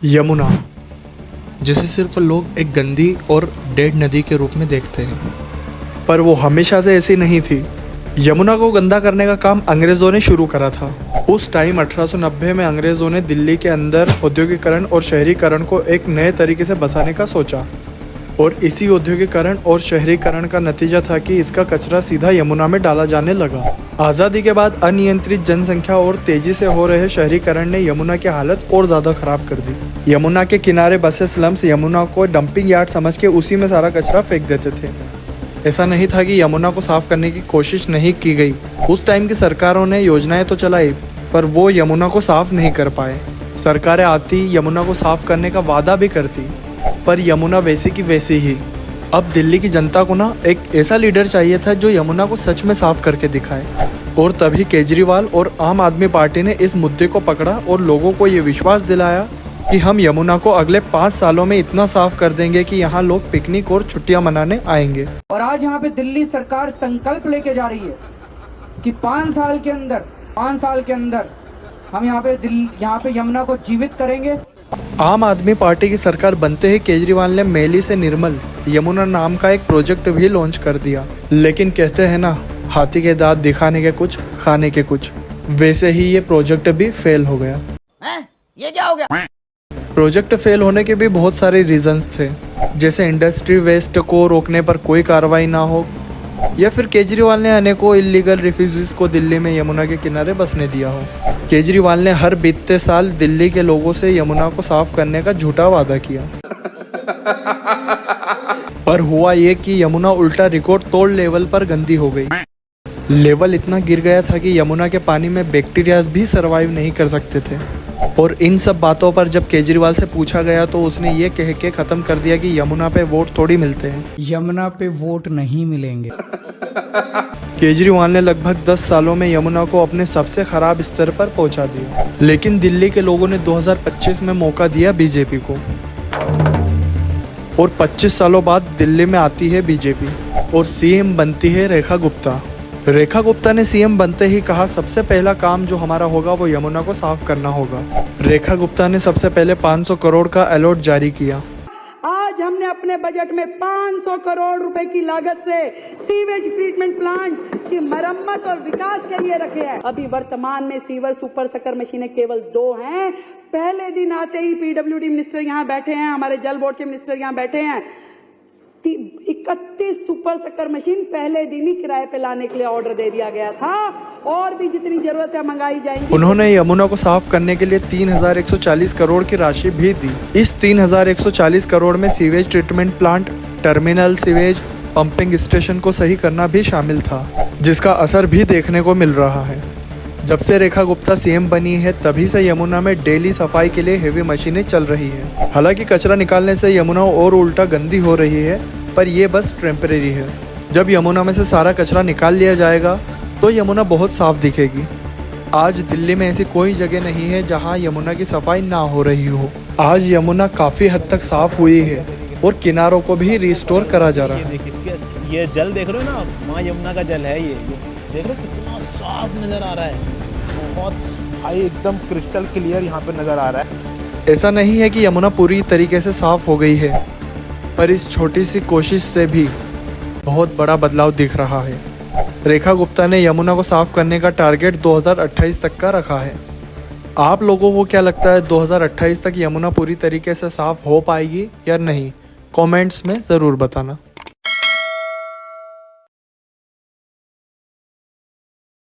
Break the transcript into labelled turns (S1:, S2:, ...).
S1: यमुना, जिसे सिर्फ लोग एक गंदी और डेड नदी के रूप में देखते हैं, पर वो हमेशा से ऐसी नहीं थी। यमुना को गंदा करने का काम अंग्रेज़ों ने शुरू करा था। उस टाइम 1890 में अंग्रेज़ों ने दिल्ली के अंदर औद्योगिकरण और शहरीकरण को एक नए तरीके से बसाने का सोचा, और इसी औद्योगिकरण और शहरीकरण का नतीजा था कि इसका कचरा सीधा यमुना में डाला जाने लगा। आज़ादी के बाद अनियंत्रित जनसंख्या और तेजी से हो रहे शहरीकरण ने यमुना की हालत और ज़्यादा खराब कर दी। यमुना के किनारे बसे स्लम्स यमुना को डंपिंग यार्ड समझ के उसी में सारा कचरा फेंक देते थे। ऐसा नहीं था कि यमुना को साफ करने की कोशिश नहीं की गई। उस टाइम की सरकारों ने योजनाएं तो चलाई, पर वो यमुना को साफ नहीं कर पाए। सरकारें आती, यमुना को साफ करने का वादा भी करती, पर यमुना वैसी की वैसी ही। अब दिल्ली की जनता को ना एक ऐसा लीडर चाहिए था जो यमुना को सच में साफ करके दिखाए, और तभी केजरीवाल और आम आदमी पार्टी ने इस मुद्दे को पकड़ा और लोगों को ये विश्वास दिलाया कि हम यमुना को अगले 5 सालों में इतना साफ कर देंगे कि यहाँ लोग पिकनिक और छुट्टियां मनाने आएंगे।
S2: और आज यहाँ पे दिल्ली सरकार संकल्प लेके जा रही है कि 5 साल के अंदर हम यहाँ पे यमुना को जीवित करेंगे।
S1: आम आदमी पार्टी की सरकार बनते ही केजरीवाल ने मैली से निर्मल यमुना नाम का एक प्रोजेक्ट भी लॉन्च कर दिया। लेकिन कहते हैं ना, हाथी के दांत दिखाने के कुछ, खाने के कुछ। वैसे ही ये प्रोजेक्ट भी फेल हो गया।
S3: ये क्या हो गया?
S1: प्रोजेक्ट फेल होने के भी बहुत सारे रीजंस थे, जैसे इंडस्ट्री वेस्ट को रोकने पर कोई कार्रवाई ना हो, या फिर केजरीवाल ने अनेकों इलीगल रिफ्यूजीज को दिल्ली में यमुना के किनारे बसने दिया हो। केजरीवाल ने हर बीतते साल दिल्ली के लोगों से यमुना को साफ करने का झूठा वादा किया, पर हुआ ये कि यमुना उल्टा रिकॉर्ड तोड़ लेवल पर गंदी हो गई। लेवल इतना गिर गया था कि यमुना के पानी में बैक्टीरियाज भी सरवाइव नहीं कर सकते थे। और इन सब बातों पर जब केजरीवाल से पूछा गया तो उसने ये कह के ख़त्म कर दिया कि यमुना पे वोट थोड़ी मिलते हैं,
S2: यमुना पे वोट नहीं मिलेंगे।
S1: केजरीवाल ने लगभग 10 सालों में यमुना को अपने सबसे खराब स्तर पर पहुंचा दिया। लेकिन दिल्ली के लोगों ने 2025 में मौका दिया बीजेपी को, और 25 सालों बाद दिल्ली में आती है बीजेपी और सीएम बनती है रेखा गुप्ता। रेखा गुप्ता ने सीएम बनते ही कहा, सबसे पहला काम जो हमारा होगा वो यमुना को साफ करना होगा। रेखा गुप्ता ने सबसे पहले 500 करोड़ का अलॉट जारी किया।
S4: आज हमने अपने बजट में 500 करोड़ रुपए की लागत से सीवेज ट्रीटमेंट प्लांट की मरम्मत और विकास के लिए रखे हैं। अभी वर्तमान में सीवर सुपर सकर मशीनें केवल 2 हैं। पहले दिन आते ही पीडब्ल्यूडी मिनिस्टर यहाँ बैठे हैं, हमारे जल बोर्ड के मिनिस्टर यहाँ बैठे हैं। 31 सुपर सकर मशीन पहले दिन ही किराए पे लाने के लिए ऑर्डर दे दिया गया था, और भी जितनी जरूरत है मंगाई जाएंगी।
S1: उन्होंने यमुना को साफ करने के लिए 3140 करोड़ की राशि भी दी। इस 3140 करोड़ में sewage treatment plant, terminal, sewage pumping station को सही करना भी शामिल था, जिसका असर भी देखने को मिल रहा है। जब से रेखा गुप्ता सीएम बनी है तभी से यमुना में डेली सफाई के लिए हेवी मशीनें चल रही है। हालांकि कचरा निकालने से यमुना और उल्टा गंदी हो रही है, पर यह बस टेम्परेरी है। जब यमुना में से सारा कचरा निकाल लिया जाएगा तो यमुना बहुत साफ दिखेगी। आज दिल्ली में ऐसी कोई जगह नहीं है जहां यमुना की सफाई ना हो रही हो। आज यमुना काफ़ी हद तक साफ हुई है और किनारों को भी रिस्टोर करा जा रहा है।
S3: ये जल देख रहे हो ना, माँ यमुना का जल है। ये देख रहे हो कितना साफ नजर आ रहा है, बहुत भाई एकदम क्रिस्टल क्लियर यहाँ पे नजर आ रहा है।
S1: ऐसा नहीं है कि यमुना पूरी तरीके से साफ हो गई है, पर इस छोटी सी कोशिश से भी बहुत बड़ा बदलाव दिख रहा है। रेखा गुप्ता ने यमुना को साफ करने का टारगेट 2028 तक का रखा है। आप लोगों को क्या लगता है, 2028 तक यमुना पूरी तरीके से साफ हो पाएगी या नहीं? कमेंट्स में ज़रूर बताना।